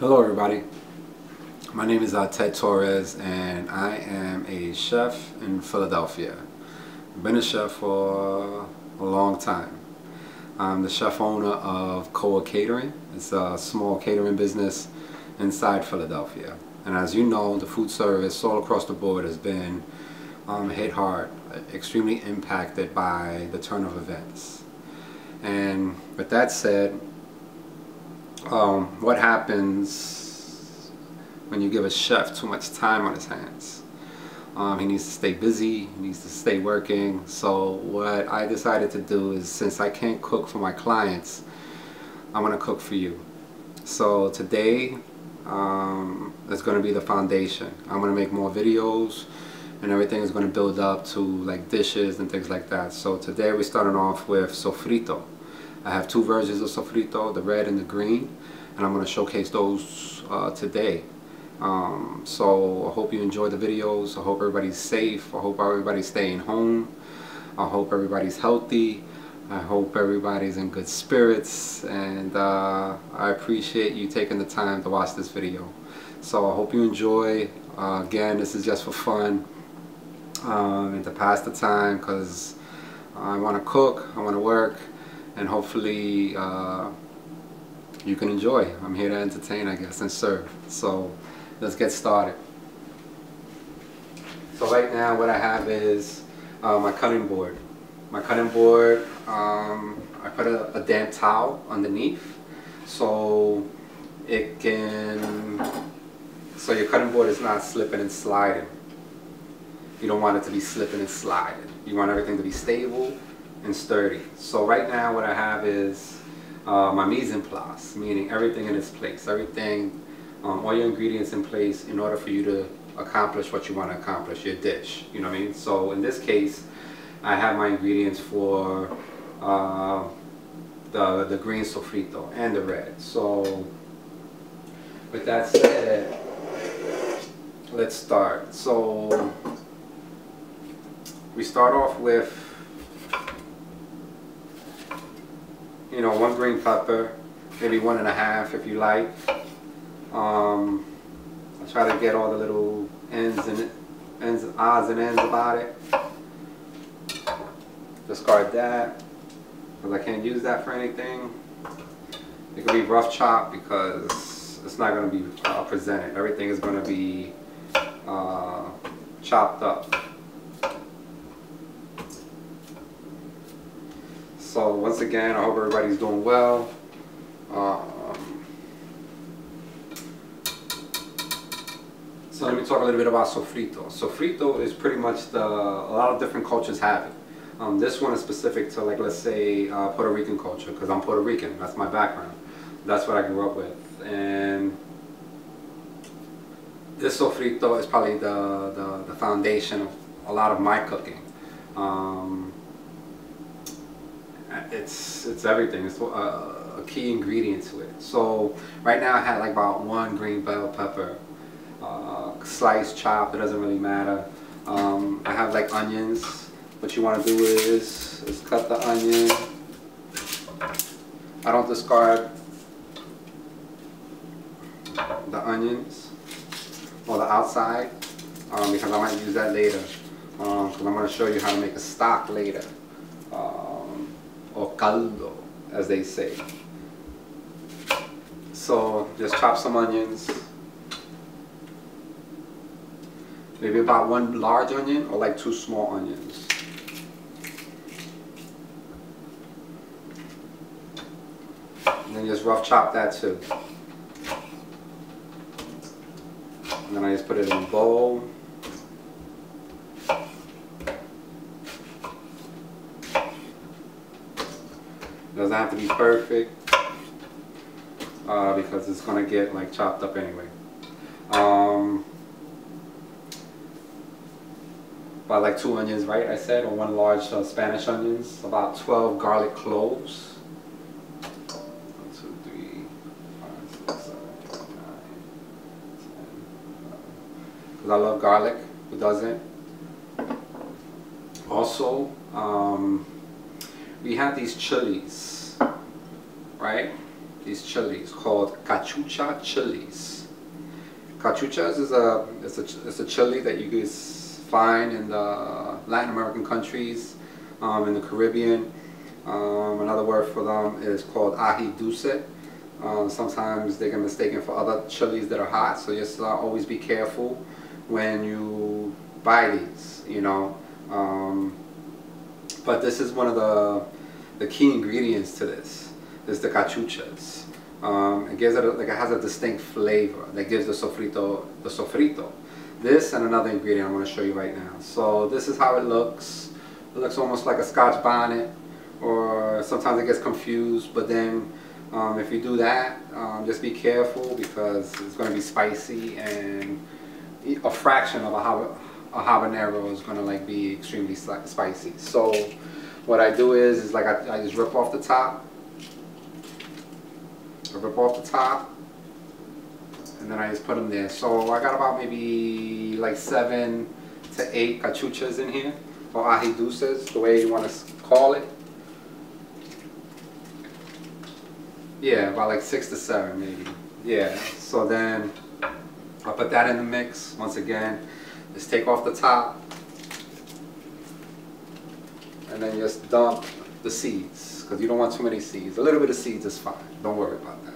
Hello everybody, my name is Ted Torres and I am a chef in Philadelphia. I've been a chef for a long time. I'm the chef owner of Koa Catering. It's a small catering business inside Philadelphia. And as you know, the food service all across the board has been hit hard, extremely impacted by the turn of events. And with that said, what happens when you give a chef too much time on his hands? He needs to stay busy, he needs to stay working. So what I decided to do is, since I can't cook for my clients, I'm going to cook for you. So today is going to be the foundation. I'm going to make more videos and everything is going to build up to like dishes and things like that. So today we're starting off with Sofrito. I have two versions of Sofrito, the red and the green, and I'm going to showcase those today. So I hope you enjoy the videos. I hope everybody's safe. I hope everybody's staying home. I hope everybody's healthy. I hope everybody's in good spirits, and I appreciate you taking the time to watch this video. So I hope you enjoy. Again, this is just for fun and to pass the time, because I want to cook, I want to work, and hopefully you can enjoy. I'm here to entertain, I guess, and serve. So let's get started. So right now what I have is my cutting board. My cutting board, I put a damp towel underneath so it can, so your cutting board is not slipping and sliding. You don't want it to be slipping and sliding. You want everything to be stable and sturdy. So right now what I have is my mise en place, meaning everything in its place, everything, all your ingredients in place in order for you to accomplish what you want to accomplish, your dish, you know what I mean? So in this case, I have my ingredients for the green sofrito and the red. So with that said, let's start. So we start off with, you know, 1 green pepper, maybe 1.5 if you like. I try to get all the little odds and ends about it. Discard that, because I can't use that for anything. It could be rough chopped because it's not going to be presented. Everything is going to be chopped up. So once again, I hope everybody's doing well. So let me talk a little bit about Sofrito. Sofrito is pretty much a lot of different cultures have it. This one is specific to, like, let's say Puerto Rican culture, because I'm Puerto Rican. That's my background. That's what I grew up with. And this Sofrito is probably the foundation of a lot of my cooking. It's everything. It's a key ingredient to it. So right now I had like about 1 green bell pepper, sliced, chopped, it doesn't really matter. I have like onions. What you want to do is cut the onion. I don't discard the onions or the outside because I might use that later, because I'm going to show you how to make a stock later, or caldo as they say. So just chop some onions, maybe about 1 large onion or like 2 small onions. And then just rough chop that too. And then I just put it in a bowl. It doesn't have to be perfect because it's going to get like chopped up anyway. About like 2 onions, right? I said, or 1 large Spanish onions. About 12 garlic cloves. 1, 2, 3, 5, 6, 7, 8, 9, 10, 11. Because I love garlic. Who doesn't? Also, we have these chilies, right? these chilies called cachucha chilies. Cachuchas is a chili that you guys find in the Latin American countries, in the Caribbean. Another word for them is called ají dulce. Sometimes they get mistaken for other chilies that are hot, so just always be careful when you buy these, you know. But this is one of the key ingredients to this, is the cachuchas. It gives it it has a distinct flavor that gives the sofrito. This and another ingredient I'm going to show you right now. So this is how it looks. It looks almost like a Scotch bonnet, or sometimes it gets confused, but then if you do that, just be careful, because it's going to be spicy, and a fraction of a habanero is going to like be extremely spicy. So what I do is like I just rip off the top. I rip off the top, and then I just put them there. So I got about maybe like 7 to 8 cachuchas in here, or ají dulces, the way you want to call it. Yeah, about like 6 to 7 maybe. Yeah, so then I'll put that in the mix. Once again, just take off the top, and then just dump the seeds, because you don't want too many seeds. A little bit of seeds is fine, don't worry about that.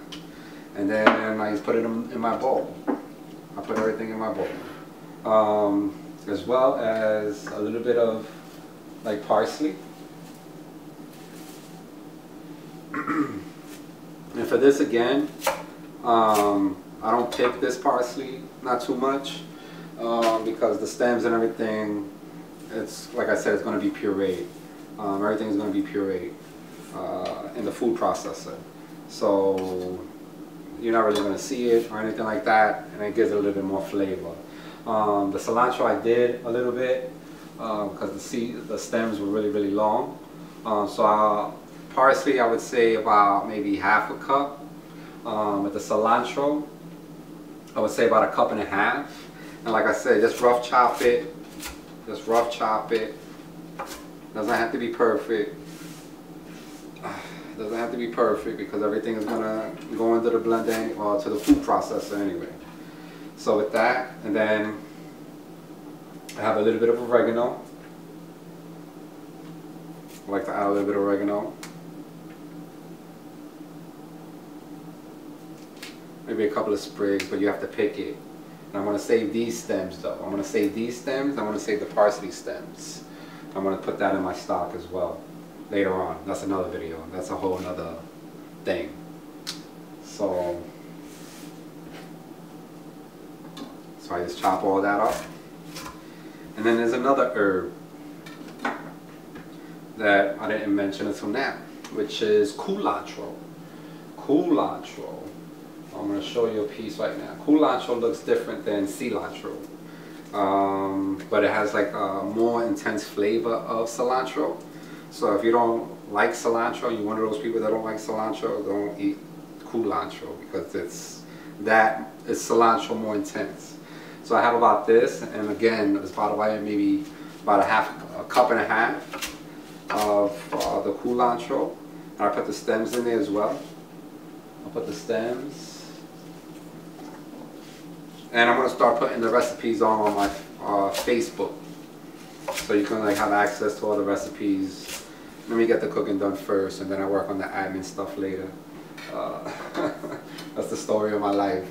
And then I just put it in my bowl. I put everything in my bowl. As well as a little bit of like parsley. And for this again, I don't pick this parsley, not too much, because the stems and everything, it's like I said, it's going to be pureed. Everything's going to be pureed in the food processor, so you're not really going to see it or anything like that, and it gives it a little bit more flavor. The cilantro I did a little bit because the stems were really long. Parsley, I would say about maybe half a cup. With the cilantro, I would say about 1.5 cups. And like I said, just rough chop it. Just rough chop it. Doesn't have to be perfect. Doesn't have to be perfect, because everything is gonna go into the blender or to the food processor anyway. So with that, and then I have a little bit of oregano. I like to add a little bit of oregano. Maybe a couple of sprigs, but you have to pick it. And I'm going to save these stems though. I'm going to save these stems. I'm going to save the parsley stems. I'm going to put that in my stock as well later on. That's another video. That's a whole another thing. So I just chop all that up. And then there's another herb that I didn't mention until now, which is culantro. Culantro. I'm going to show you a piece right now. Culantro looks different than cilantro, but it has like a more intense flavor of cilantro. So if you don't like cilantro, you're one of those people that don't like cilantro, don't eat culantro, because it's cilantro more intense. So I have about this, and again, it's about maybe about 1.5 cups of the culantro. And I put the stems in there as well. I'll put the stems. And I'm going to start putting the recipes on my Facebook, so you can like have access to all the recipes. Let me get the cooking done first, and then I work on the admin stuff later. That's the story of my life.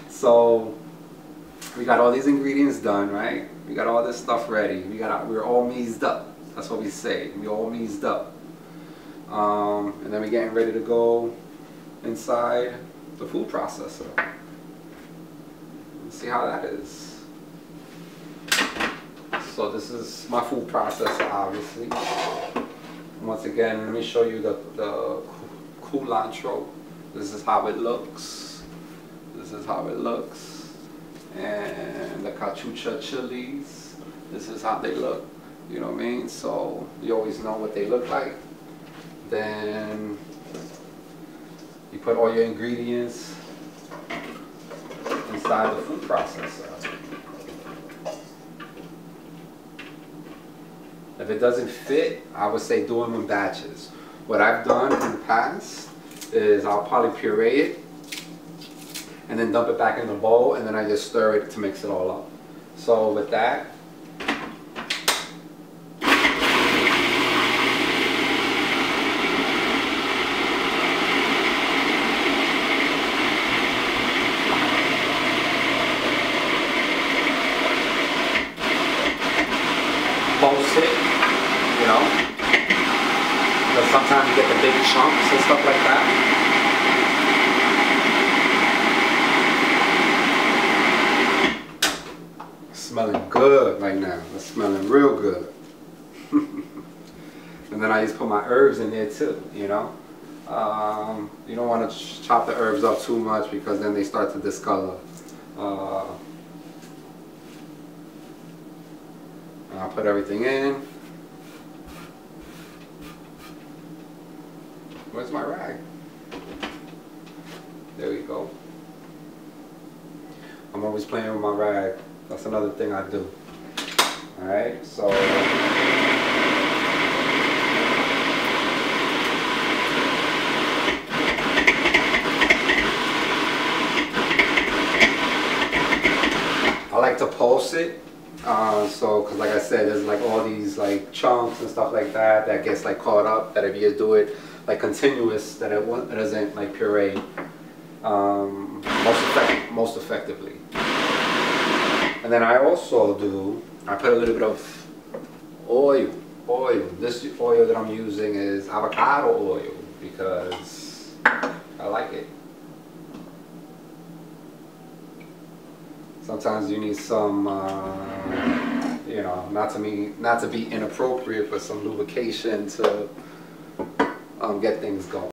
So we got all these ingredients done, right? We got all this stuff ready. We're all meased up. That's what we say. We all meased up. And then we're getting ready to go inside the food processor. See how that is. So this is my food processor, obviously. Once again, let me show you the culantro. This is how it looks. This is how it looks. And the cachucha chilies, this is how they look. You know what I mean? So you always know what they look like. Then you put all your ingredients inside the food processor. If it doesn't fit, I would say do them in batches. What I've done in the past is I'll probably puree it and then dump it back in the bowl, and then I just stir it to mix it all up. So with that, post it, you know, because sometimes you get the big chunks and stuff like that. Smelling good right now. It's smelling real good. And then I just put my herbs in there too, you know. You don't want to chop the herbs up too much because then they start to discolor. I'll put everything in. Where's my rag? There we go. I'm always playing with my rag. That's another thing I do. Alright, so I like to pulse it. So, because like I said, there's like all these like chunks and stuff like that that gets like caught up, that if you just do it like continuous, that it doesn't like puree most effectively. And then I also I put a little bit of oil. This oil that I'm using is avocado oil because I like it. Sometimes you need some, you know, not to be inappropriate, but some lubrication to get things going.